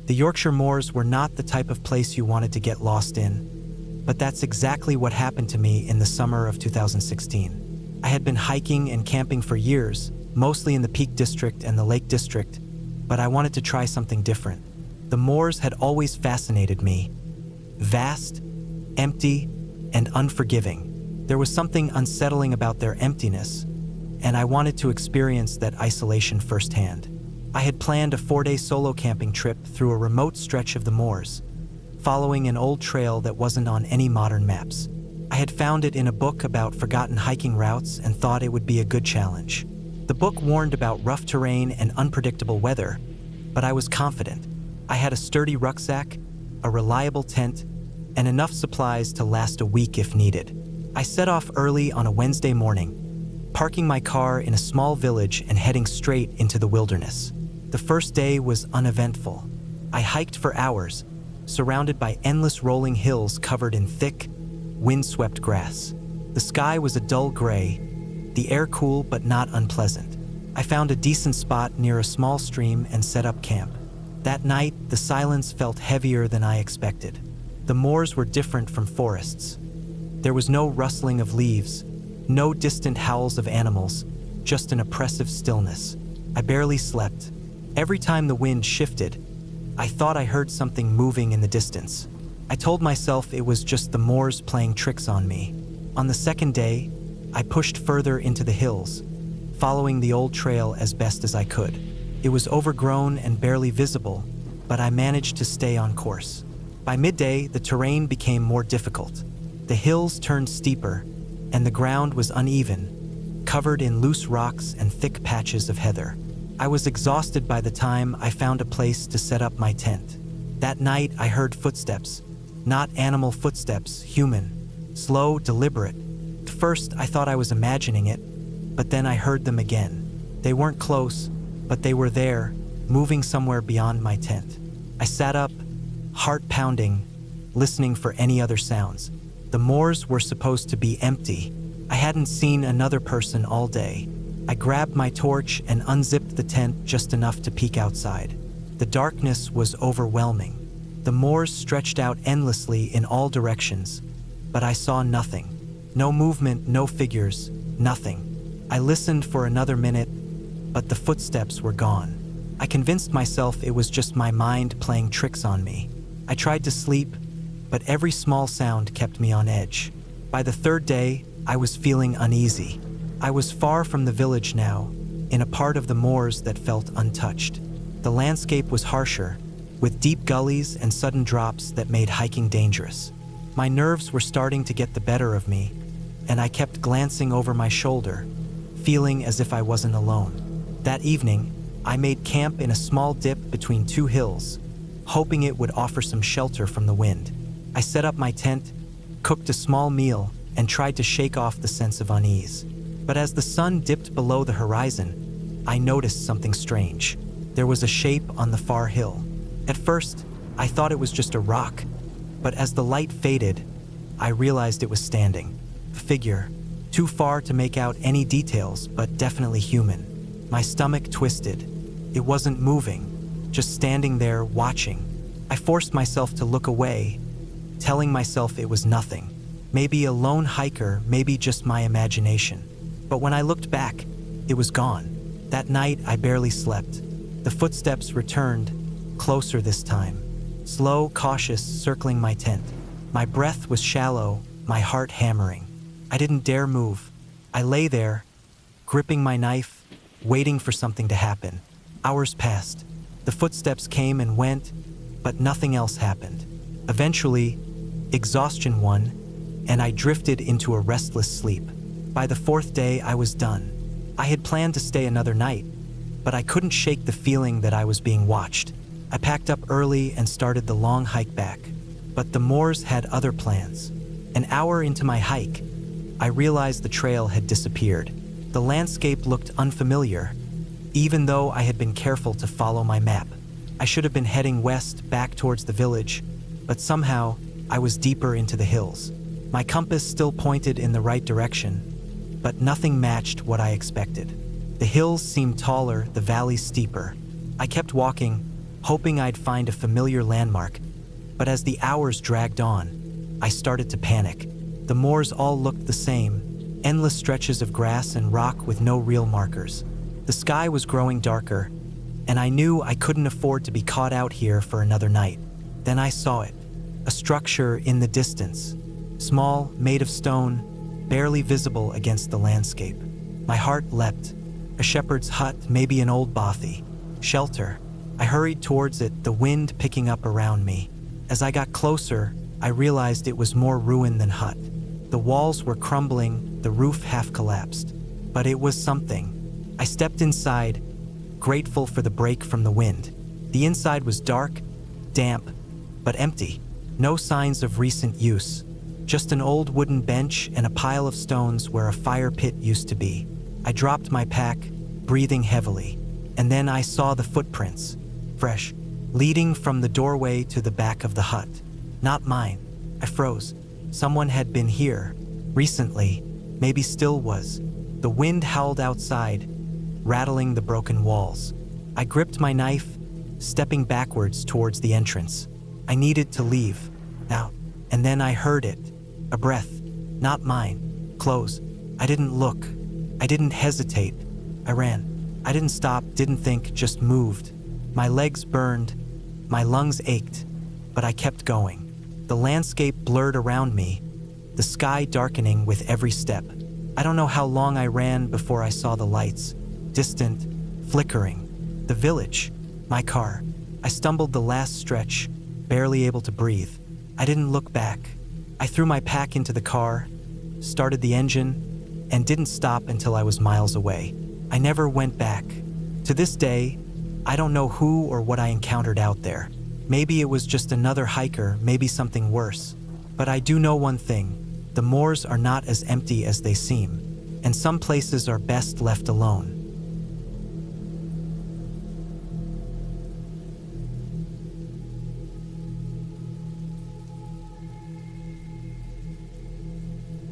The Yorkshire moors were not the type of place you wanted to get lost in, but that's exactly what happened to me in the summer of 2016. I had been hiking and camping for years, mostly in the Peak District and the Lake District, but I wanted to try something different. The moors had always fascinated me. Vast, empty, and unforgiving. There was something unsettling about their emptiness, and I wanted to experience that isolation firsthand. I had planned a 4-day solo camping trip through a remote stretch of the moors, following an old trail that wasn't on any modern maps. I had found it in a book about forgotten hiking routes and thought it would be a good challenge. The book warned about rough terrain and unpredictable weather, but I was confident. I had a sturdy rucksack, a reliable tent, and enough supplies to last a week if needed. I set off early on a Wednesday morning, parking my car in a small village and heading straight into the wilderness. The first day was uneventful. I hiked for hours, surrounded by endless rolling hills covered in thick, wind-swept grass. The sky was a dull gray, the air cool but not unpleasant. I found a decent spot near a small stream and set up camp. That night, the silence felt heavier than I expected. The moors were different from forests. There was no rustling of leaves, no distant howls of animals, just an oppressive stillness. I barely slept. Every time the wind shifted, I thought I heard something moving in the distance. I told myself it was just the moors playing tricks on me. On the second day, I pushed further into the hills, following the old trail as best as I could. It was overgrown and barely visible, but I managed to stay on course. By midday, the terrain became more difficult. The hills turned steeper, and the ground was uneven, covered in loose rocks and thick patches of heather. I was exhausted by the time I found a place to set up my tent. That night, I heard footsteps. Not animal footsteps, human. Slow, deliberate. At first, I thought I was imagining it, but then I heard them again. They weren't close, but they were there, moving somewhere beyond my tent. I sat up, heart pounding, listening for any other sounds. The moors were supposed to be empty. I hadn't seen another person all day. I grabbed my torch and unzipped the tent just enough to peek outside. The darkness was overwhelming. The moors stretched out endlessly in all directions, but I saw nothing. No movement, no figures, nothing. I listened for another minute, but the footsteps were gone. I convinced myself it was just my mind playing tricks on me. I tried to sleep, but every small sound kept me on edge. By the third day, I was feeling uneasy. I was far from the village now, in a part of the moors that felt untouched. The landscape was harsher, with deep gullies and sudden drops that made hiking dangerous. My nerves were starting to get the better of me, and I kept glancing over my shoulder, feeling as if I wasn't alone. That evening, I made camp in a small dip between two hills, hoping it would offer some shelter from the wind. I set up my tent, cooked a small meal, and tried to shake off the sense of unease. But as the sun dipped below the horizon, I noticed something strange. There was a shape on the far hill. At first, I thought it was just a rock, but as the light faded, I realized it was standing. A figure, too far to make out any details, but definitely human. My stomach twisted. It wasn't moving, just standing there watching. I forced myself to look away, telling myself it was nothing. Maybe a lone hiker, maybe just my imagination. But when I looked back, it was gone. That night, I barely slept. The footsteps returned, closer this time. Slow, cautious, circling my tent. My breath was shallow, my heart hammering. I didn't dare move. I lay there, gripping my knife, waiting for something to happen. Hours passed. The footsteps came and went, but nothing else happened. Eventually, exhaustion won, and I drifted into a restless sleep. By the fourth day, I was done. I had planned to stay another night, but I couldn't shake the feeling that I was being watched. I packed up early and started the long hike back, but the moors had other plans. An hour into my hike, I realized the trail had disappeared. The landscape looked unfamiliar, even though I had been careful to follow my map. I should have been heading west back towards the village, but somehow I was deeper into the hills. My compass still pointed in the right direction, but nothing matched what I expected. The hills seemed taller, the valleys steeper. I kept walking, hoping I'd find a familiar landmark. But as the hours dragged on, I started to panic. The moors all looked the same, endless stretches of grass and rock with no real markers. The sky was growing darker, and I knew I couldn't afford to be caught out here for another night. Then I saw it, a structure in the distance, small, made of stone, barely visible against the landscape. My heart leapt. A shepherd's hut, maybe an old bothy. Shelter. I hurried towards it, the wind picking up around me. As I got closer, I realized it was more ruin than hut. The walls were crumbling, the roof half collapsed. But it was something. I stepped inside, grateful for the break from the wind. The inside was dark, damp, but empty. No signs of recent use. Just an old wooden bench and a pile of stones where a fire pit used to be. I dropped my pack, breathing heavily, and then I saw the footprints, fresh, leading from the doorway to the back of the hut. Not mine. I froze. Someone had been here, recently, maybe still was. The wind howled outside, rattling the broken walls. I gripped my knife, stepping backwards towards the entrance. I needed to leave, out, and then I heard it. A breath, not mine, close. I didn't look. I didn't hesitate. I ran. I didn't stop, didn't think, just moved. My legs burned, my lungs ached, but I kept going. The landscape blurred around me, the sky darkening with every step. I don't know how long I ran before I saw the lights, distant, flickering. The village, my car. I stumbled the last stretch, barely able to breathe. I didn't look back. I threw my pack into the car, started the engine, and didn't stop until I was miles away. I never went back. To this day, I don't know who or what I encountered out there. Maybe it was just another hiker, maybe something worse. But I do know one thing. The moors are not as empty as they seem, and some places are best left alone.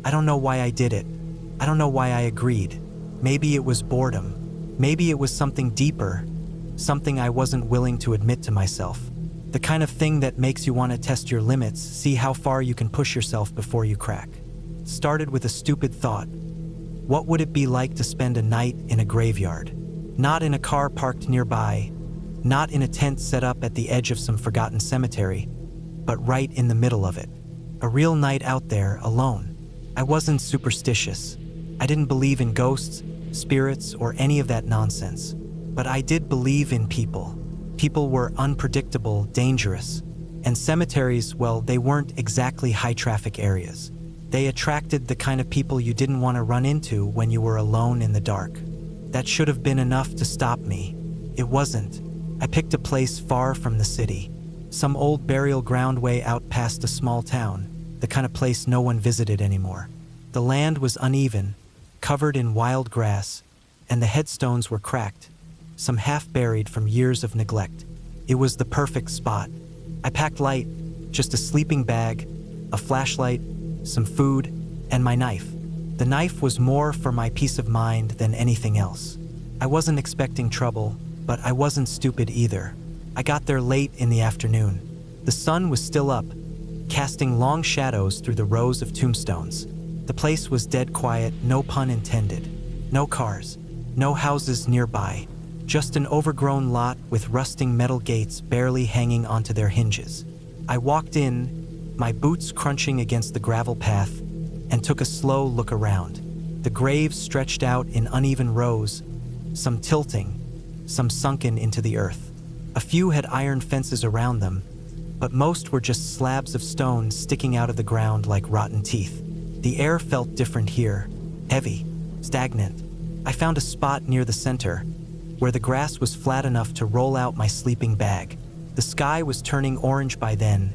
I don't know why I did it. I don't know why I agreed. Maybe it was boredom. Maybe it was something deeper, something I wasn't willing to admit to myself. The kind of thing that makes you want to test your limits, see how far you can push yourself before you crack. It started with a stupid thought. What would it be like to spend a night in a graveyard? Not in a car parked nearby, not in a tent set up at the edge of some forgotten cemetery, but right in the middle of it. A real night out there, alone. I wasn't superstitious. I didn't believe in ghosts, spirits, or any of that nonsense. But I did believe in people. People were unpredictable, dangerous. And cemeteries, well, they weren't exactly high-traffic areas. They attracted the kind of people you didn't want to run into when you were alone in the dark. That should have been enough to stop me. It wasn't. I picked a place far from the city. Some old burial ground way out past a small town. The kind of place no one visited anymore. The land was uneven, covered in wild grass, and the headstones were cracked, some half-buried from years of neglect. It was the perfect spot. I packed light, just a sleeping bag, a flashlight, some food, and my knife. The knife was more for my peace of mind than anything else. I wasn't expecting trouble, but I wasn't stupid either. I got there late in the afternoon. The sun was still up, casting long shadows through the rows of tombstones. The place was dead quiet, no pun intended. No cars, no houses nearby, just an overgrown lot with rusting metal gates barely hanging onto their hinges. I walked in, my boots crunching against the gravel path, and took a slow look around. The graves stretched out in uneven rows, some tilting, some sunken into the earth. A few had iron fences around them, but most were just slabs of stone sticking out of the ground like rotten teeth. The air felt different here, heavy, stagnant. I found a spot near the center, where the grass was flat enough to roll out my sleeping bag. The sky was turning orange by then,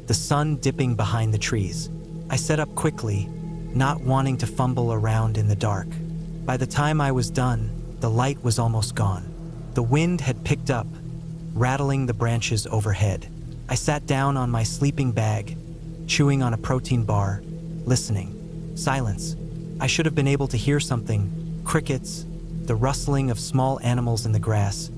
the sun dipping behind the trees. I set up quickly, not wanting to fumble around in the dark. By the time I was done, the light was almost gone. The wind had picked up, rattling the branches overhead. I sat down on my sleeping bag, chewing on a protein bar, listening. Silence. I should have been able to hear something. Crickets, the rustling of small animals in the grass,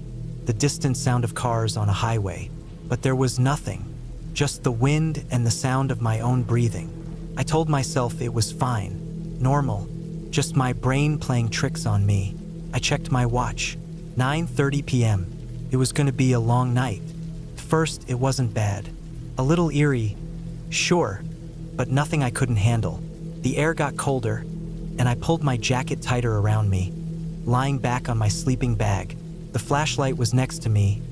the distant sound of cars on a highway, but there was nothing, just the wind and the sound of my own breathing. I told myself it was fine, normal, just my brain playing tricks on me. I checked my watch. 9:30 p.m. It was going to be a long night. At first, it wasn't bad. A little eerie, sure, but nothing I couldn't handle. The air got colder, and I pulled my jacket tighter around me, lying back on my sleeping bag. The flashlight was next to me,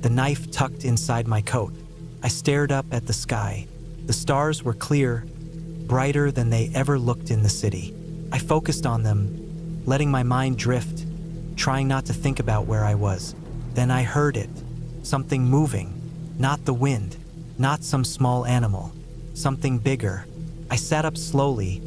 the knife tucked inside my coat. I stared up at the sky. The stars were clear, brighter than they ever looked in the city. I focused on them, letting my mind drift, trying not to think about where I was. Then I heard it, something moving, not the wind, not some small animal, something bigger. I sat up slowly,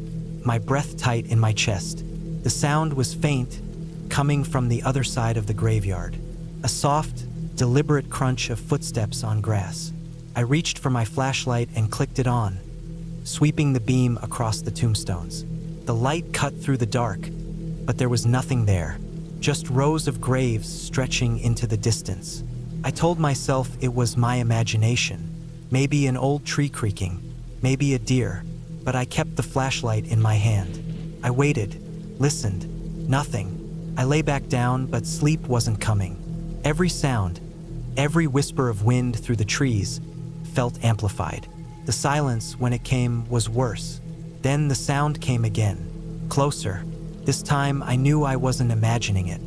my breath tight in my chest. The sound was faint, coming from the other side of the graveyard. A soft, deliberate crunch of footsteps on grass. I reached for my flashlight and clicked it on, sweeping the beam across the tombstones. The light cut through the dark, but there was nothing there, just rows of graves stretching into the distance. I told myself it was my imagination, maybe an old tree creaking, maybe a deer, but I kept the flashlight in my hand. I waited, listened, nothing. I lay back down, but sleep wasn't coming. Every sound, every whisper of wind through the trees felt amplified. The silence, when it came, was worse. Then the sound came again, closer. This time I knew I wasn't imagining it.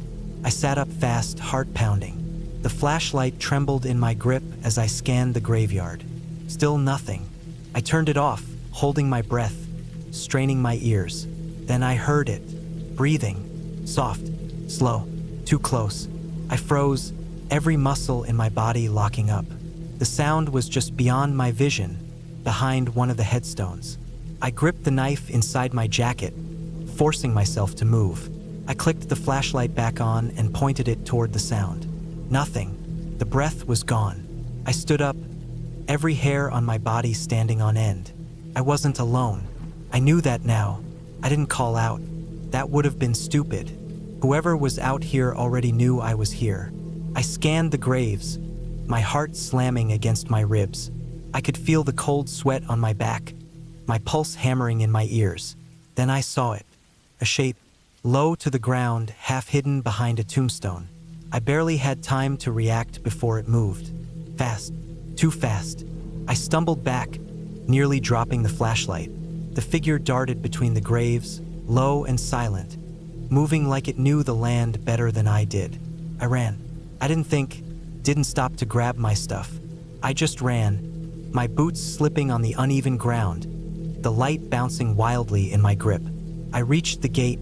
I sat up fast, heart pounding. The flashlight trembled in my grip as I scanned the graveyard. Still nothing. I turned it off, holding my breath, straining my ears. Then I heard it, breathing, soft, slow, too close. I froze, every muscle in my body locking up. The sound was just beyond my vision, behind one of the headstones. I gripped the knife inside my jacket, forcing myself to move. I clicked the flashlight back on and pointed it toward the sound. Nothing. The breath was gone. I stood up, every hair on my body standing on end. I wasn't alone. I knew that now. I didn't call out. That would have been stupid. Whoever was out here already knew I was here. I scanned the graves, my heart slamming against my ribs. I could feel the cold sweat on my back, my pulse hammering in my ears. Then I saw it, a shape, low to the ground, half hidden behind a tombstone. I barely had time to react before it moved. Fast, too fast. I stumbled back, nearly dropping the flashlight. The figure darted between the graves, low and silent, moving like it knew the land better than I did. I ran. I didn't think, didn't stop to grab my stuff. I just ran, my boots slipping on the uneven ground, the light bouncing wildly in my grip. I reached the gate,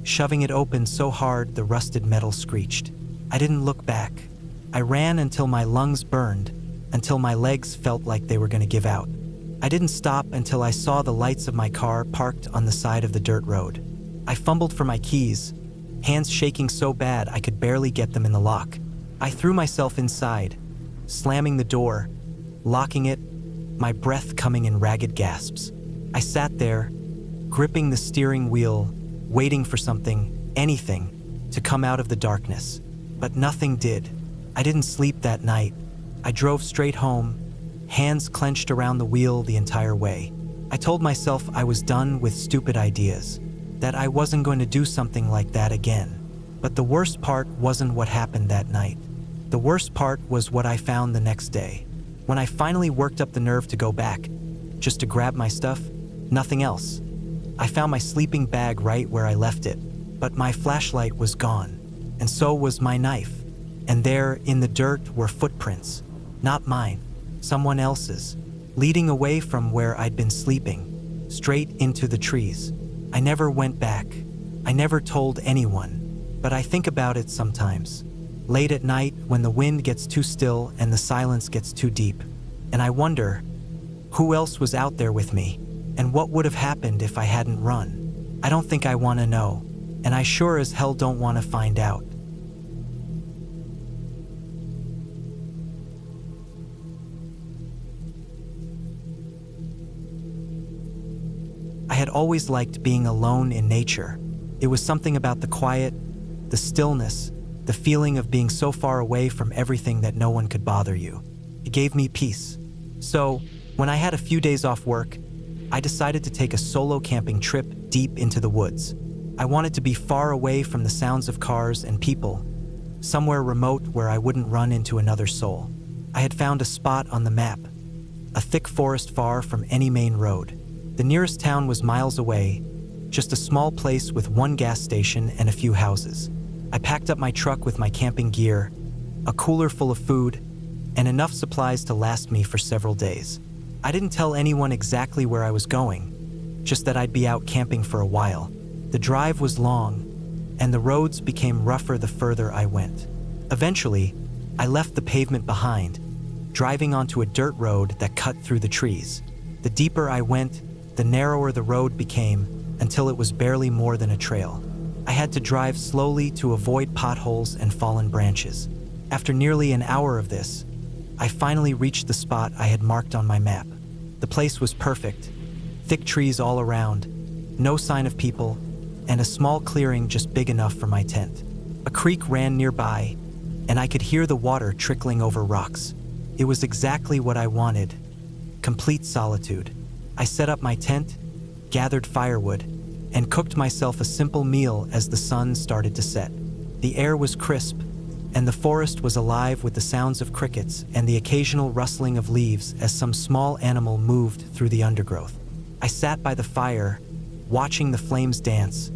shoving it open so hard the rusted metal screeched. I didn't look back. I ran until my lungs burned, until my legs felt like they were going to give out. I didn't stop until I saw the lights of my car parked on the side of the dirt road. I fumbled for my keys, hands shaking so bad I could barely get them in the lock. I threw myself inside, slamming the door, locking it, my breath coming in ragged gasps. I sat there, gripping the steering wheel, waiting for something, anything, to come out of the darkness. But nothing did. I didn't sleep that night. I drove straight home, hands clenched around the wheel the entire way. I told myself I was done with stupid ideas, that I wasn't going to do something like that again. But the worst part wasn't what happened that night. The worst part was what I found the next day. When I finally worked up the nerve to go back, just to grab my stuff, nothing else. I found my sleeping bag right where I left it, but my flashlight was gone, and so was my knife. And there, in the dirt, were footprints, not mine, someone else's, leading away from where I'd been sleeping, straight into the trees. I never went back. I never told anyone, but I think about it sometimes. Late at night, when the wind gets too still and the silence gets too deep, and I wonder, who else was out there with me, and what would have happened if I hadn't run? I don't think I want to know, and I sure as hell don't want to find out. I had always liked being alone in nature. It was something about the quiet, the stillness, the feeling of being so far away from everything that no one could bother you. It gave me peace. So, when I had a few days off work, I decided to take a solo camping trip deep into the woods. I wanted to be far away from the sounds of cars and people, somewhere remote where I wouldn't run into another soul. I had found a spot on the map, a thick forest far from any main road. The nearest town was miles away, just a small place with one gas station and a few houses. I packed up my truck with my camping gear, a cooler full of food, and enough supplies to last me for several days. I didn't tell anyone exactly where I was going, just that I'd be out camping for a while. The drive was long, and the roads became rougher the further I went. Eventually, I left the pavement behind, driving onto a dirt road that cut through the trees. The deeper I went, the narrower the road became, until it was barely more than a trail. I had to drive slowly to avoid potholes and fallen branches. After nearly an hour of this, I finally reached the spot I had marked on my map. The place was perfect, thick trees all around, no sign of people, and a small clearing just big enough for my tent. A creek ran nearby, and I could hear the water trickling over rocks. It was exactly what I wanted, complete solitude. I set up my tent, gathered firewood, and cooked myself a simple meal as the sun started to set. The air was crisp, and the forest was alive with the sounds of crickets and the occasional rustling of leaves as some small animal moved through the undergrowth. I sat by the fire, watching the flames dance,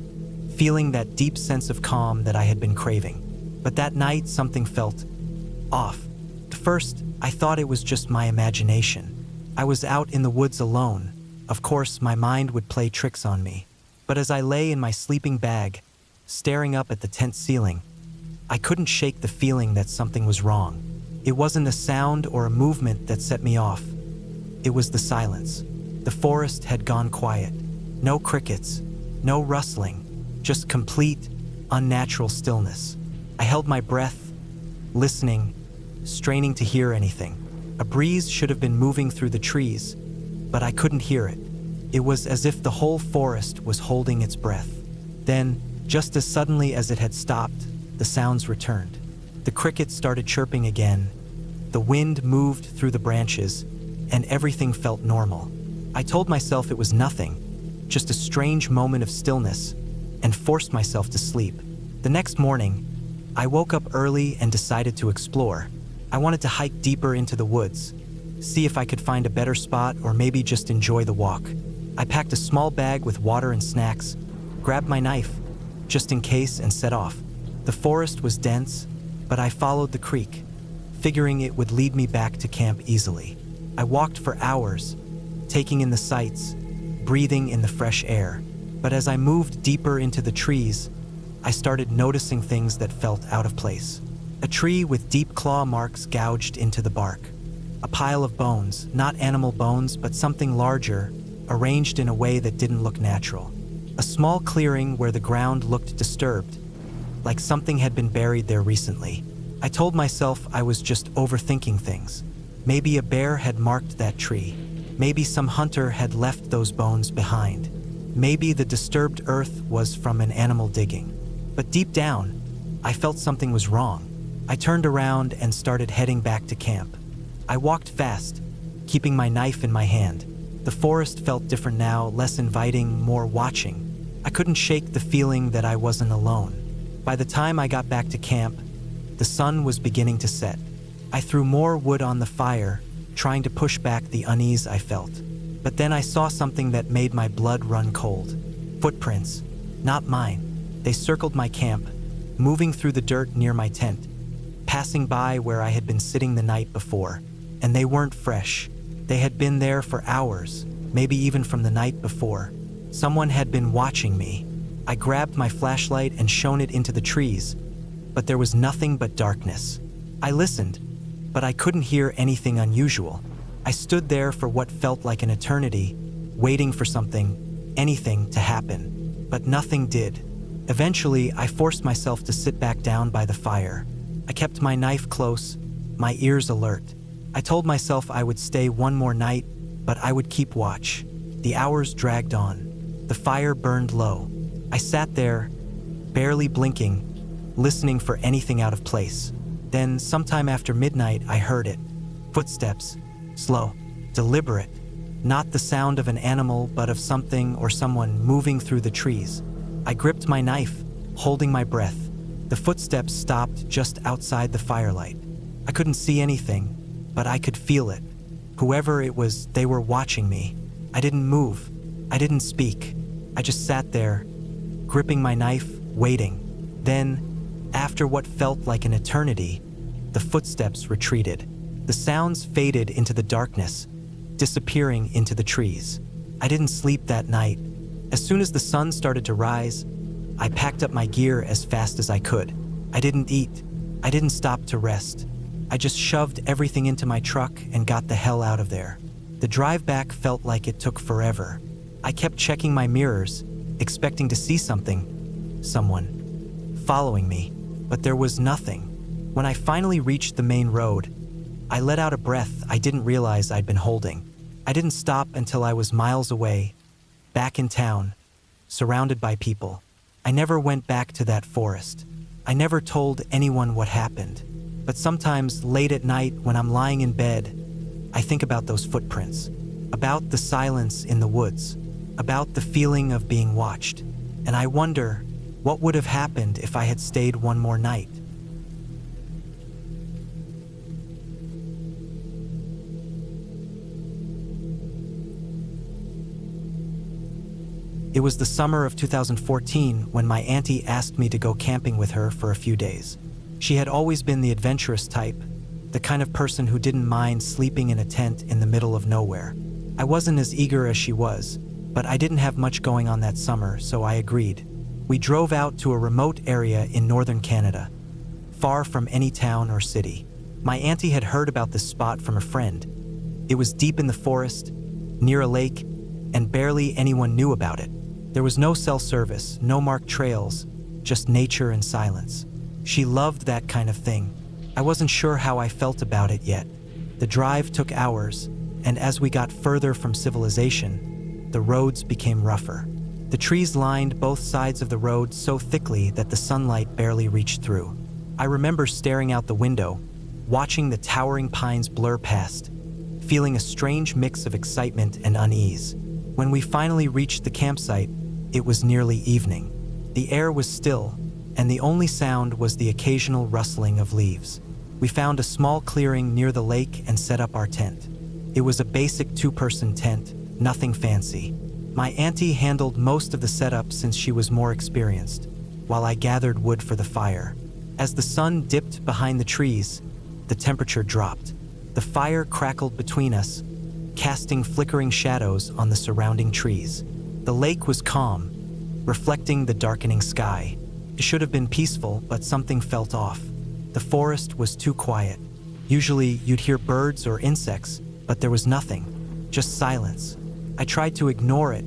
feeling that deep sense of calm that I had been craving. But that night, something felt off. At first, I thought it was just my imagination. I was out in the woods alone. Of course, my mind would play tricks on me. But as I lay in my sleeping bag, staring up at the tent ceiling, I couldn't shake the feeling that something was wrong. It wasn't a sound or a movement that set me off. It was the silence. The forest had gone quiet. No crickets, no rustling, just complete, unnatural stillness. I held my breath, listening, straining to hear anything. A breeze should have been moving through the trees, but I couldn't hear it. It was as if the whole forest was holding its breath. Then, just as suddenly as it had stopped, the sounds returned. The crickets started chirping again, the wind moved through the branches, and everything felt normal. I told myself it was nothing, just a strange moment of stillness, and forced myself to sleep. The next morning, I woke up early and decided to explore. I wanted to hike deeper into the woods, see if I could find a better spot or maybe just enjoy the walk. I packed a small bag with water and snacks, grabbed my knife, just in case, and set off. The forest was dense, but I followed the creek, figuring it would lead me back to camp easily. I walked for hours, taking in the sights, breathing in the fresh air. But as I moved deeper into the trees, I started noticing things that felt out of place. A tree with deep claw marks gouged into the bark. A pile of bones, not animal bones, but something larger, arranged in a way that didn't look natural. A small clearing where the ground looked disturbed, like something had been buried there recently. I told myself I was just overthinking things. Maybe a bear had marked that tree. Maybe some hunter had left those bones behind. Maybe the disturbed earth was from an animal digging. But deep down, I felt something was wrong. I turned around and started heading back to camp. I walked fast, keeping my knife in my hand. The forest felt different now, less inviting, more watching. I couldn't shake the feeling that I wasn't alone. By the time I got back to camp, the sun was beginning to set. I threw more wood on the fire, trying to push back the unease I felt. But then I saw something that made my blood run cold. Footprints, not mine. They circled my camp, moving through the dirt near my tent, passing by where I had been sitting the night before. And they weren't fresh. They had been there for hours, maybe even from the night before. Someone had been watching me. I grabbed my flashlight and shone it into the trees, but there was nothing but darkness. I listened, but I couldn't hear anything unusual. I stood there for what felt like an eternity, waiting for something, anything, to happen. But nothing did. Eventually, I forced myself to sit back down by the fire. I kept my knife close, my ears alert. I told myself I would stay one more night, but I would keep watch. The hours dragged on. The fire burned low. I sat there, barely blinking, listening for anything out of place. Then, sometime after midnight, I heard it. Footsteps. Slow. Deliberate. Not the sound of an animal, but of something or someone moving through the trees. I gripped my knife, holding my breath. The footsteps stopped just outside the firelight. I couldn't see anything, but I could feel it. Whoever it was, they were watching me. I didn't move. I didn't speak. I just sat there, gripping my knife, waiting. Then, after what felt like an eternity, the footsteps retreated. The sounds faded into the darkness, disappearing into the trees. I didn't sleep that night. As soon as the sun started to rise, I packed up my gear as fast as I could. I didn't eat. I didn't stop to rest. I just shoved everything into my truck and got the hell out of there. The drive back felt like it took forever. I kept checking my mirrors, expecting to see someone following me, but there was nothing. When I finally reached the main road, I let out a breath I didn't realize I'd been holding. I didn't stop until I was miles away, back in town, surrounded by people. I never went back to that forest. I never told anyone what happened. But sometimes, late at night, when I'm lying in bed, I think about those footprints, about the silence in the woods, about the feeling of being watched. And I wonder, what would have happened if I had stayed one more night? It was the summer of 2014 when my auntie asked me to go camping with her for a few days. She had always been the adventurous type, the kind of person who didn't mind sleeping in a tent in the middle of nowhere. I wasn't as eager as she was, but I didn't have much going on that summer, so I agreed. We drove out to a remote area in northern Canada, far from any town or city. My auntie had heard about this spot from a friend. It was deep in the forest, near a lake, and barely anyone knew about it. There was no cell service, no marked trails, just nature and silence. She loved that kind of thing. I wasn't sure how I felt about it yet. The drive took hours, and as we got further from civilization, the roads became rougher. The trees lined both sides of the road so thickly that the sunlight barely reached through. I remember staring out the window, watching the towering pines blur past, feeling a strange mix of excitement and unease. When we finally reached the campsite, it was nearly evening. The air was still, and the only sound was the occasional rustling of leaves. We found a small clearing near the lake and set up our tent. It was a basic two-person tent, nothing fancy. My auntie handled most of the setup since she was more experienced, while I gathered wood for the fire. As the sun dipped behind the trees, the temperature dropped. The fire crackled between us, casting flickering shadows on the surrounding trees. The lake was calm, reflecting the darkening sky. It should have been peaceful, but something felt off. The forest was too quiet. Usually, you'd hear birds or insects, but there was nothing, just silence. I tried to ignore it,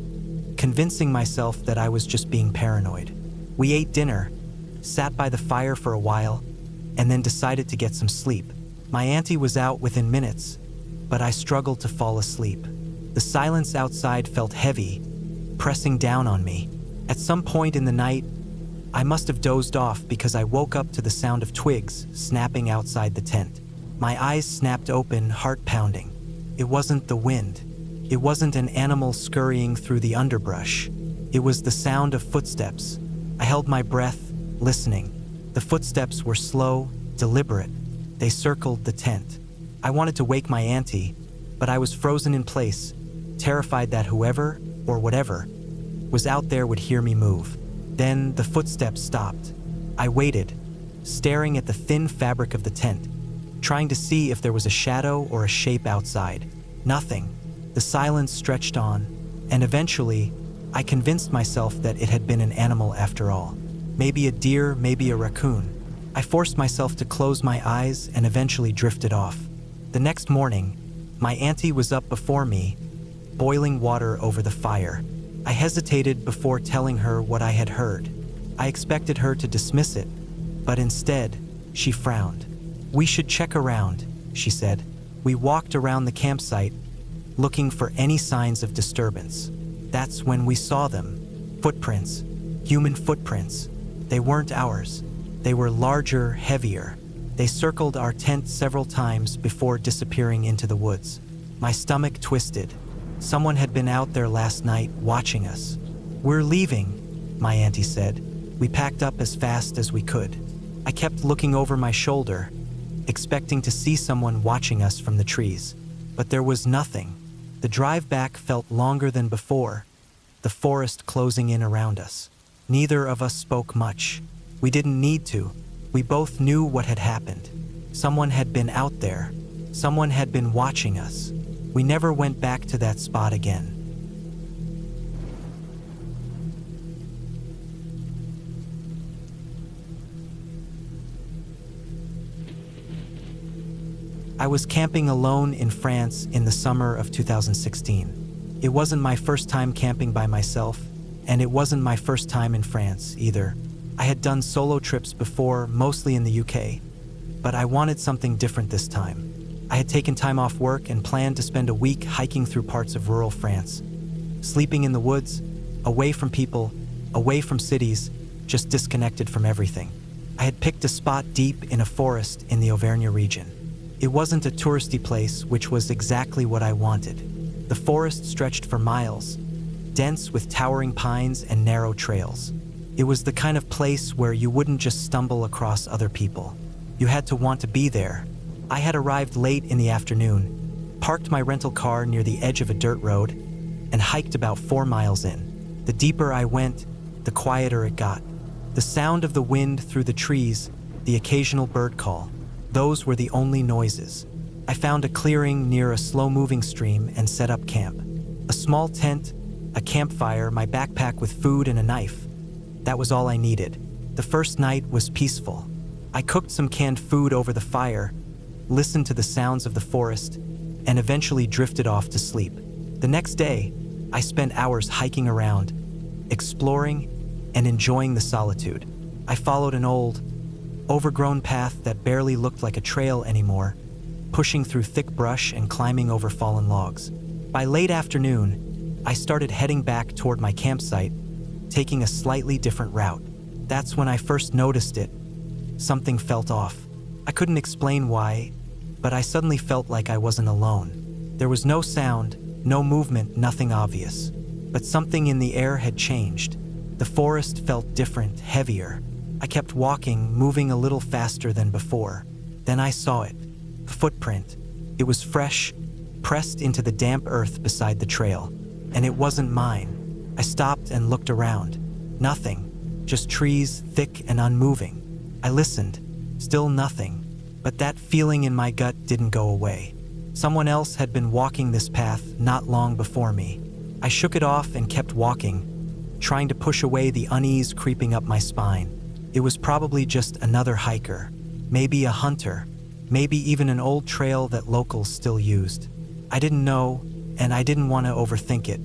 convincing myself that I was just being paranoid. We ate dinner, sat by the fire for a while, and then decided to get some sleep. My auntie was out within minutes, but I struggled to fall asleep. The silence outside felt heavy, pressing down on me. At some point in the night, I must have dozed off because I woke up to the sound of twigs snapping outside the tent. My eyes snapped open, heart pounding. It wasn't the wind. It wasn't an animal scurrying through the underbrush. It was the sound of footsteps. I held my breath, listening. The footsteps were slow, deliberate. They circled the tent. I wanted to wake my auntie, but I was frozen in place, terrified that whoever, or whatever, was out there would hear me move. Then the footsteps stopped. I waited, staring at the thin fabric of the tent, trying to see if there was a shadow or a shape outside. Nothing. The silence stretched on, and eventually, I convinced myself that it had been an animal after all. Maybe a deer, maybe a raccoon. I forced myself to close my eyes and eventually drifted off. The next morning, my auntie was up before me, boiling water over the fire. I hesitated before telling her what I had heard. I expected her to dismiss it, but instead, she frowned. "We should check around," she said. We walked around the campsite, looking for any signs of disturbance. That's when we saw them. Footprints. Human footprints. They weren't ours. They were larger, heavier. They circled our tent several times before disappearing into the woods. My stomach twisted. Someone had been out there last night watching us. "We're leaving," my auntie said. We packed up as fast as we could. I kept looking over my shoulder, expecting to see someone watching us from the trees. But there was nothing. The drive back felt longer than before, the forest closing in around us. Neither of us spoke much. We didn't need to. We both knew what had happened. Someone had been out there. Someone had been watching us. We never went back to that spot again. I was camping alone in France in the summer of 2016. It wasn't my first time camping by myself, and it wasn't my first time in France either. I had done solo trips before, mostly in the UK, but I wanted something different this time. I had taken time off work and planned to spend a week hiking through parts of rural France, sleeping in the woods, away from people, away from cities, just disconnected from everything. I had picked a spot deep in a forest in the Auvergne region. It wasn't a touristy place, which was exactly what I wanted. The forest stretched for miles, dense with towering pines and narrow trails. It was the kind of place where you wouldn't just stumble across other people. You had to want to be there. I had arrived late in the afternoon, parked my rental car near the edge of a dirt road, and hiked about 4 miles in. The deeper I went, the quieter it got. The sound of the wind through the trees, the occasional bird call, those were the only noises. I found a clearing near a slow-moving stream and set up camp. A small tent, a campfire, my backpack with food and a knife. That was all I needed. The first night was peaceful. I cooked some canned food over the fire, listened to the sounds of the forest, and eventually drifted off to sleep. The next day, I spent hours hiking around, exploring, and enjoying the solitude. I followed an old, overgrown path that barely looked like a trail anymore, pushing through thick brush and climbing over fallen logs. By late afternoon, I started heading back toward my campsite, taking a slightly different route. That's when I first noticed it. Something felt off. I couldn't explain why, but I suddenly felt like I wasn't alone. There was no sound, no movement, nothing obvious. But something in the air had changed. The forest felt different, heavier. I kept walking, moving a little faster than before. Then I saw it. A footprint. It was fresh, pressed into the damp earth beside the trail. And it wasn't mine. I stopped and looked around. Nothing. Just trees, thick and unmoving. I listened. Still nothing. But that feeling in my gut didn't go away. Someone else had been walking this path not long before me. I shook it off and kept walking, trying to push away the unease creeping up my spine. It was probably just another hiker, maybe a hunter, maybe even an old trail that locals still used. I didn't know, and I didn't want to overthink it.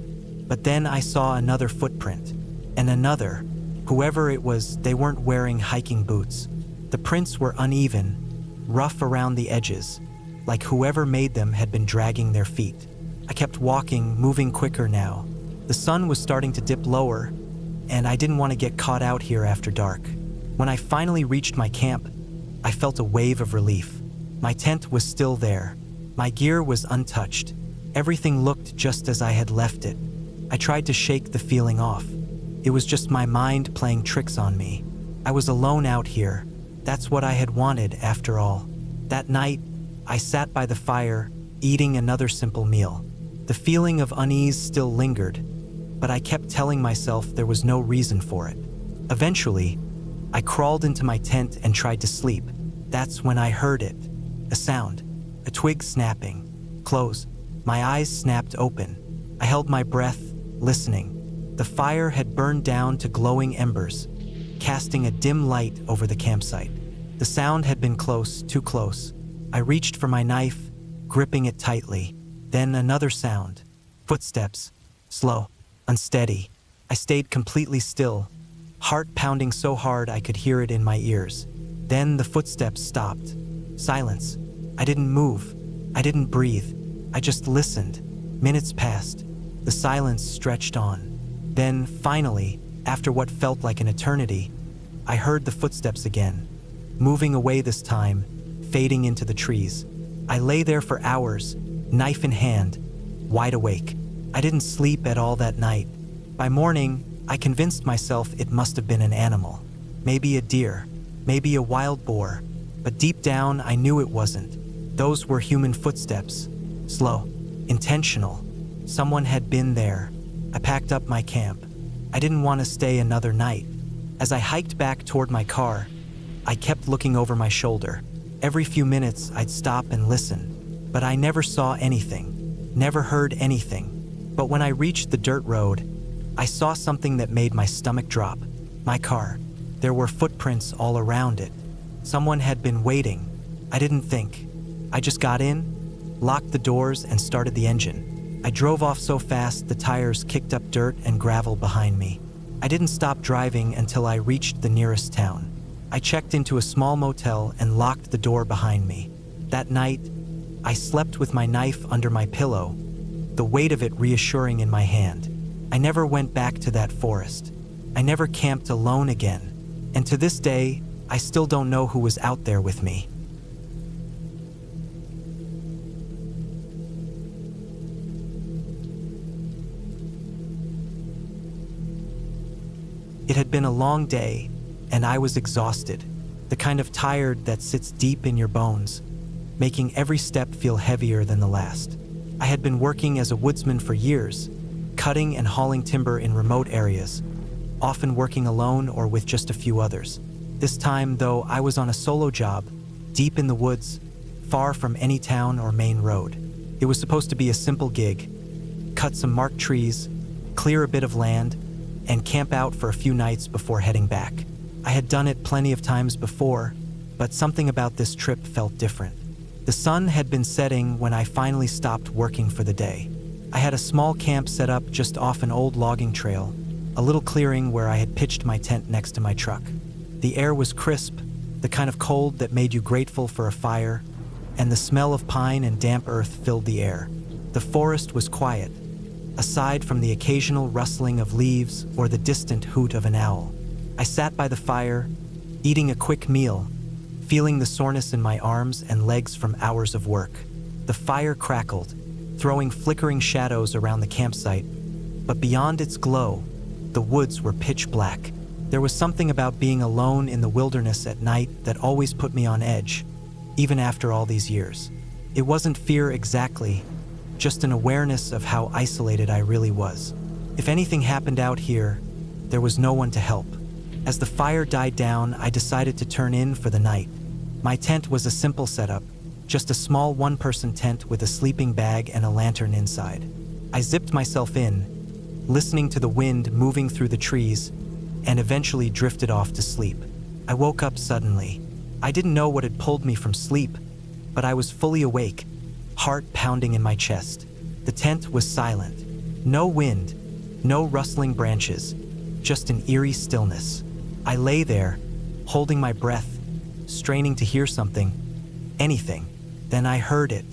But then I saw another footprint, and another. Whoever it was, they weren't wearing hiking boots. The prints were uneven, rough around the edges, like whoever made them had been dragging their feet. I kept walking, moving quicker now. The sun was starting to dip lower, and I didn't want to get caught out here after dark. When I finally reached my camp, I felt a wave of relief. My tent was still there. My gear was untouched. Everything looked just as I had left it. I tried to shake the feeling off. It was just my mind playing tricks on me. I was alone out here. That's what I had wanted, after all. That night, I sat by the fire, eating another simple meal. The feeling of unease still lingered, but I kept telling myself there was no reason for it. Eventually, I crawled into my tent and tried to sleep. That's when I heard it. A sound. A twig snapping. Close. My eyes snapped open. I held my breath, listening. The fire had burned down to glowing embers, casting a dim light over the campsite. The sound had been close, too close. I reached for my knife, gripping it tightly. Then another sound. Footsteps. Slow. Unsteady. I stayed completely still, heart pounding so hard I could hear it in my ears. Then the footsteps stopped. Silence. I didn't move. I didn't breathe. I just listened. Minutes passed. The silence stretched on. Then, finally, after what felt like an eternity, I heard the footsteps again. moving away this time, fading into the trees. I lay there for hours, knife in hand, wide awake. I didn't sleep at all that night. By morning, I convinced myself it must have been an animal. Maybe a deer, maybe a wild boar, but deep down I knew it wasn't. Those were human footsteps, slow, intentional. Someone had been there. I packed up my camp. I didn't want to stay another night. As I hiked back toward my car, I kept looking over my shoulder. Every few minutes I'd stop and listen, but I never saw anything, never heard anything. But when I reached the dirt road, I saw something that made my stomach drop. My car. There were footprints all around it. Someone had been waiting. I didn't think. I just got in, locked the doors, and started the engine. I drove off so fast the tires kicked up dirt and gravel behind me. I didn't stop driving until I reached the nearest town. I checked into a small motel and locked the door behind me. That night, I slept with my knife under my pillow, the weight of it reassuring in my hand. I never went back to that forest. I never camped alone again. And to this day, I still don't know who was out there with me. It had been a long day, and I was exhausted, the kind of tired that sits deep in your bones, making every step feel heavier than the last. I had been working as a woodsman for years, cutting and hauling timber in remote areas, often working alone or with just a few others. This time, though, I was on a solo job, deep in the woods, far from any town or main road. It was supposed to be a simple gig: cut some marked trees, clear a bit of land, and camp out for a few nights before heading back. I had done it plenty of times before, but something about this trip felt different. The sun had been setting when I finally stopped working for the day. I had a small camp set up just off an old logging trail, a little clearing where I had pitched my tent next to my truck. The air was crisp, the kind of cold that made you grateful for a fire, and the smell of pine and damp earth filled the air. The forest was quiet, aside from the occasional rustling of leaves or the distant hoot of an owl. I sat by the fire, eating a quick meal, feeling the soreness in my arms and legs from hours of work. The fire crackled, throwing flickering shadows around the campsite, but beyond its glow, the woods were pitch black. There was something about being alone in the wilderness at night that always put me on edge, even after all these years. It wasn't fear exactly, just an awareness of how isolated I really was. If anything happened out here, there was no one to help. As the fire died down, I decided to turn in for the night. My tent was a simple setup, just a small one-person tent with a sleeping bag and a lantern inside. I zipped myself in, listening to the wind moving through the trees, and eventually drifted off to sleep. I woke up suddenly. I didn't know what had pulled me from sleep, but I was fully awake, heart pounding in my chest. The tent was silent. No wind, no rustling branches, just an eerie stillness. I lay there, holding my breath, straining to hear something, anything. Then I heard it,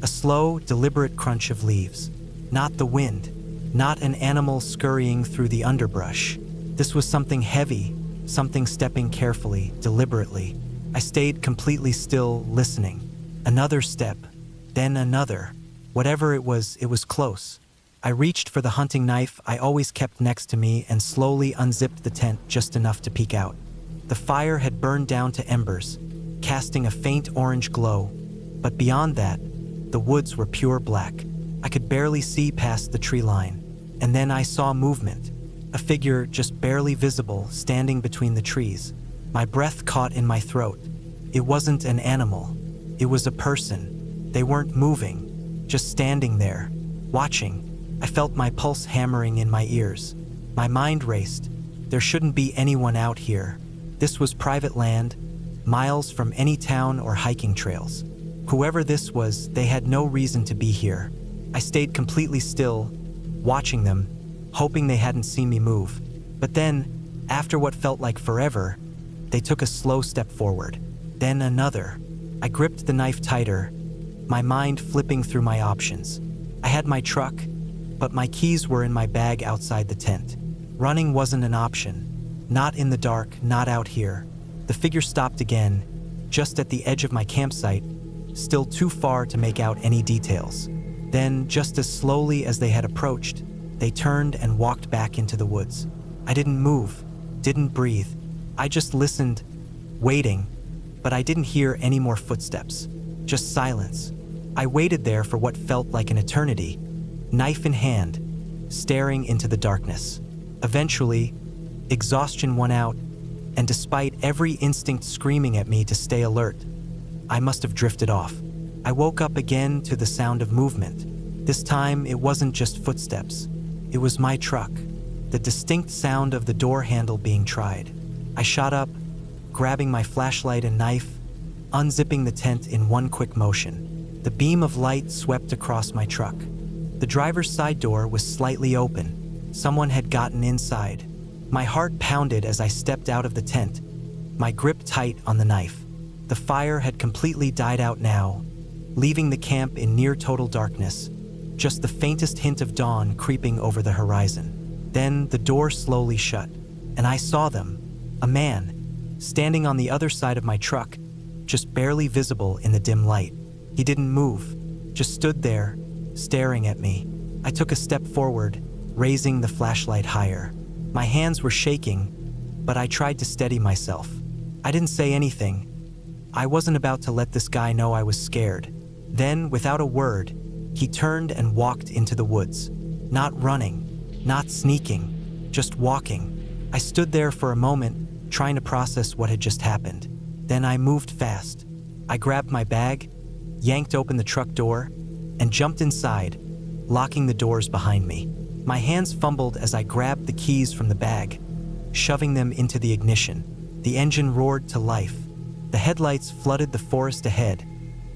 a slow, deliberate crunch of leaves. Not the wind, not an animal scurrying through the underbrush. This was something heavy, something stepping carefully, deliberately. I stayed completely still, listening. Another step, then another. Whatever it was close. I reached for the hunting knife I always kept next to me and slowly unzipped the tent just enough to peek out. The fire had burned down to embers, casting a faint orange glow, but beyond that, the woods were pure black. I could barely see past the tree line, and then I saw movement. A figure just barely visible standing between the trees. My breath caught in my throat. It wasn't an animal. It was a person. They weren't moving, just standing there, watching. I felt my pulse hammering in my ears. My mind raced. There shouldn't be anyone out here. This was private land, miles from any town or hiking trails. Whoever this was, they had no reason to be here. I stayed completely still, watching them, hoping they hadn't seen me move. But then, after what felt like forever, they took a slow step forward. Then another. I gripped the knife tighter, my mind flipping through my options. I had my truck, but my keys were in my bag outside the tent. Running wasn't an option. Not in the dark, not out here. The figure stopped again, just at the edge of my campsite, still too far to make out any details. Then, just as slowly as they had approached, they turned and walked back into the woods. I didn't move, didn't breathe. I just listened, waiting, but I didn't hear any more footsteps, just silence. I waited there for what felt like an eternity, knife in hand, staring into the darkness. Eventually, exhaustion won out, and despite every instinct screaming at me to stay alert, I must have drifted off. I woke up again to the sound of movement. This time, it wasn't just footsteps. It was my truck, the distinct sound of the door handle being tried. I shot up, grabbing my flashlight and knife, unzipping the tent in one quick motion. The beam of light swept across my truck. The driver's side door was slightly open. Someone had gotten inside. My heart pounded as I stepped out of the tent, my grip tight on the knife. The fire had completely died out now, leaving the camp in near total darkness, just the faintest hint of dawn creeping over the horizon. Then the door slowly shut, and I saw them, a man, standing on the other side of my truck, just barely visible in the dim light. He didn't move, just stood there, staring at me. I took a step forward, raising the flashlight higher. My hands were shaking, but I tried to steady myself. I didn't say anything. I wasn't about to let this guy know I was scared. Then, without a word, he turned and walked into the woods. Not running, not sneaking, just walking. I stood there for a moment, trying to process what had just happened. Then I moved fast. I grabbed my bag, yanked open the truck door, and jumped inside, locking the doors behind me. My hands fumbled as I grabbed the keys from the bag, shoving them into the ignition. The engine roared to life. The headlights flooded the forest ahead,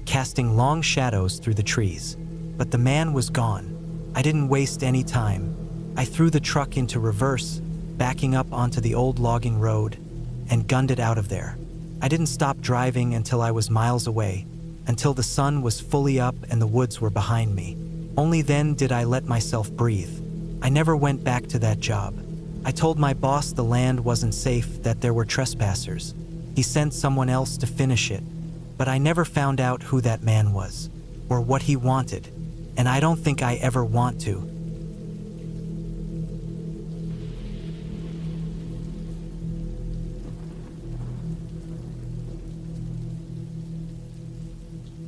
casting long shadows through the trees. But the man was gone. I didn't waste any time. I threw the truck into reverse, backing up onto the old logging road, and gunned it out of there. I didn't stop driving until I was miles away, until the sun was fully up and the woods were behind me. Only then did I let myself breathe. I never went back to that job. I told my boss the land wasn't safe, that there were trespassers. He sent someone else to finish it, but I never found out who that man was, or what he wanted, and I don't think I ever want to.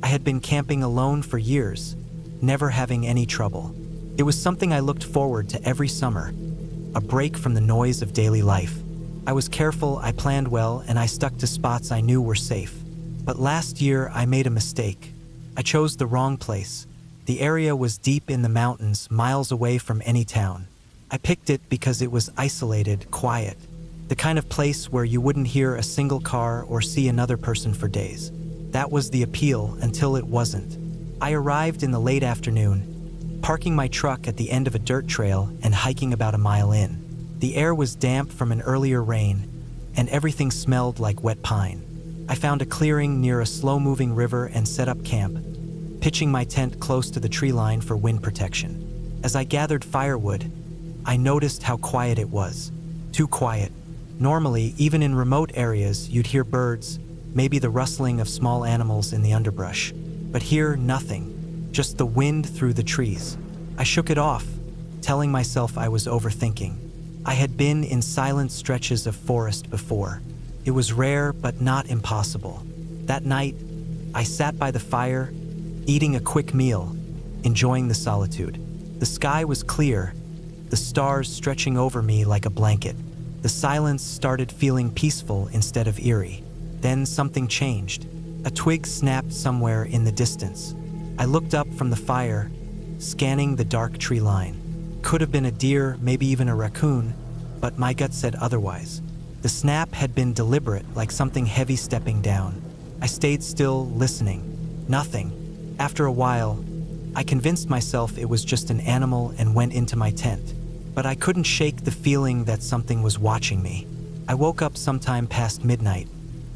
I had been camping alone for years, never having any trouble. It was something I looked forward to every summer, a break from the noise of daily life. I was careful, I planned well, and I stuck to spots I knew were safe. But last year, I made a mistake. I chose the wrong place. The area was deep in the mountains, miles away from any town. I picked it because it was isolated, quiet, the kind of place where you wouldn't hear a single car or see another person for days. That was the appeal until it wasn't. I arrived in the late afternoon, parking my truck at the end of a dirt trail and hiking about a mile in. The air was damp from an earlier rain, and everything smelled like wet pine. I found a clearing near a slow-moving river and set up camp, pitching my tent close to the tree line for wind protection. As I gathered firewood, I noticed how quiet it was. Too quiet. Normally, even in remote areas, you'd hear birds, maybe the rustling of small animals in the underbrush. But here, nothing. Just the wind through the trees. I shook it off, telling myself I was overthinking. I had been in silent stretches of forest before. It was rare, but not impossible. That night, I sat by the fire, eating a quick meal, enjoying the solitude. The sky was clear, the stars stretching over me like a blanket. The silence started feeling peaceful instead of eerie. Then something changed. A twig snapped somewhere in the distance. I looked up from the fire, scanning the dark tree line. Could have been a deer, maybe even a raccoon, but my gut said otherwise. The snap had been deliberate, like something heavy stepping down. I stayed still, listening. Nothing. After a while, I convinced myself it was just an animal and went into my tent. But I couldn't shake the feeling that something was watching me. I woke up sometime past midnight.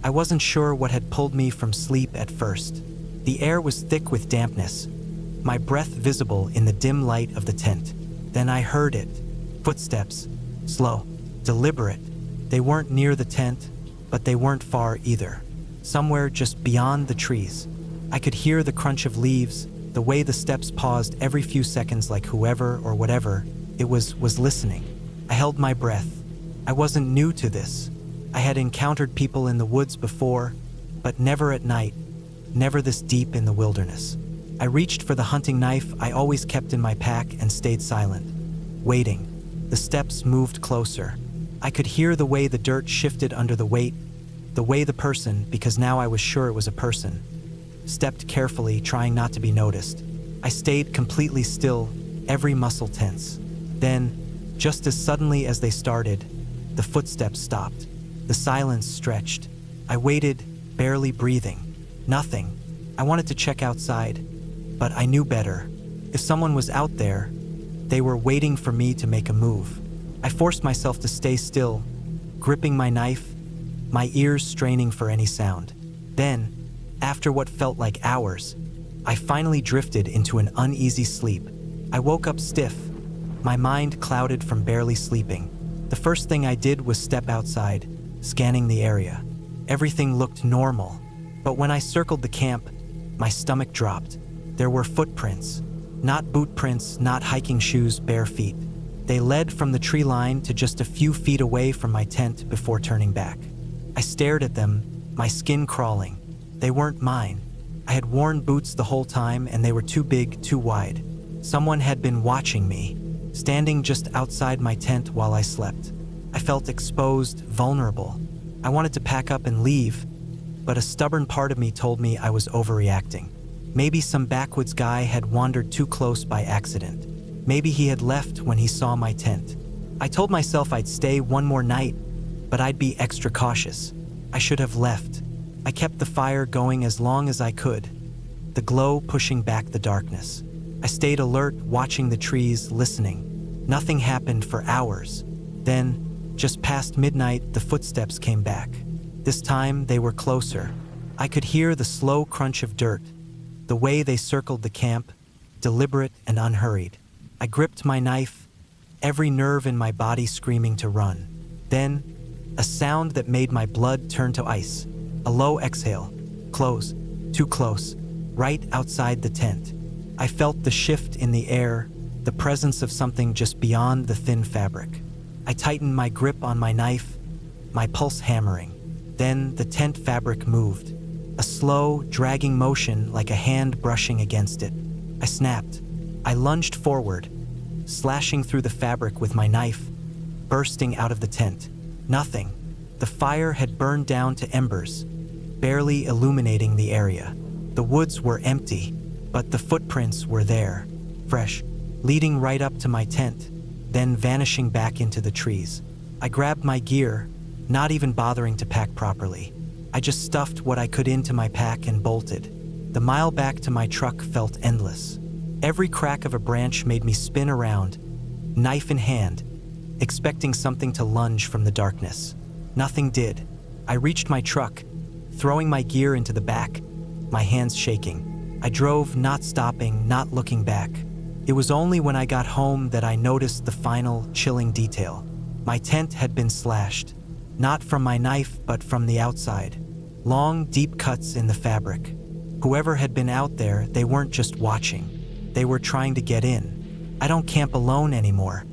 I wasn't sure what had pulled me from sleep at first. The air was thick with dampness, my breath visible in the dim light of the tent. Then I heard it. Footsteps. Slow. Deliberate. They weren't near the tent, but they weren't far either. somewhere just beyond the trees. I could hear the crunch of leaves, the way the steps paused every few seconds like whoever or whatever it was listening. I held my breath. I wasn't new to this. I had encountered people in the woods before, but never at night, never this deep in the wilderness. I reached for the hunting knife I always kept in my pack and stayed silent, waiting. The steps moved closer. I could hear the way the dirt shifted under the weight, the way the person, because now I was sure it was a person, stepped carefully, trying not to be noticed. I stayed completely still, every muscle tense. Then, just as suddenly as they started, the footsteps stopped. The silence stretched. I waited, barely breathing. Nothing. I wanted to check outside, but I knew better. If someone was out there, they were waiting for me to make a move. I forced myself to stay still, gripping my knife, my ears straining for any sound. Then, after what felt like hours, I finally drifted into an uneasy sleep. I woke up stiff, my mind clouded from barely sleeping. The first thing I did was step outside, scanning the area. Everything looked normal, but when I circled the camp, my stomach dropped. There were footprints, not boot prints, not hiking shoes, bare feet. They led from the tree line to just a few feet away from my tent before turning back. I stared at them, my skin crawling. They weren't mine. I had worn boots the whole time and they were too big, too wide. Someone had been watching me, standing just outside my tent while I slept. I felt exposed, vulnerable. I wanted to pack up and leave, but a stubborn part of me told me I was overreacting. Maybe some backwoods guy had wandered too close by accident. Maybe he had left when he saw my tent. I told myself I'd stay one more night, but I'd be extra cautious. I should have left. I kept the fire going as long as I could, the glow pushing back the darkness. I stayed alert, watching the trees, listening. Nothing happened for hours. Then, just past midnight, the footsteps came back. This time, they were closer. I could hear the slow crunch of dirt, the way they circled the camp, deliberate and unhurried. I gripped my knife, every nerve in my body screaming to run. Then, a sound that made my blood turn to ice. A low exhale. Close, too close, right outside the tent. I felt the shift in the air, the presence of something just beyond the thin fabric. I tightened my grip on my knife, my pulse hammering. Then the tent fabric moved, a slow, dragging motion like a hand brushing against it. I snapped. I lunged forward, slashing through the fabric with my knife, bursting out of the tent. Nothing. The fire had burned down to embers, barely illuminating the area. The woods were empty, but the footprints were there, fresh, leading right up to my tent, then vanishing back into the trees. I grabbed my gear, not even bothering to pack properly. I just stuffed what I could into my pack and bolted. The mile back to my truck felt endless. Every crack of a branch made me spin around, knife in hand, expecting something to lunge from the darkness. Nothing did. I reached my truck, throwing my gear into the back, my hands shaking. I drove, not stopping, not looking back. It was only when I got home that I noticed the final, chilling detail. My tent had been slashed, not from my knife, but from the outside. Long, deep cuts in the fabric. Whoever had been out there, they weren't just watching. They were trying to get in. I don't camp alone anymore,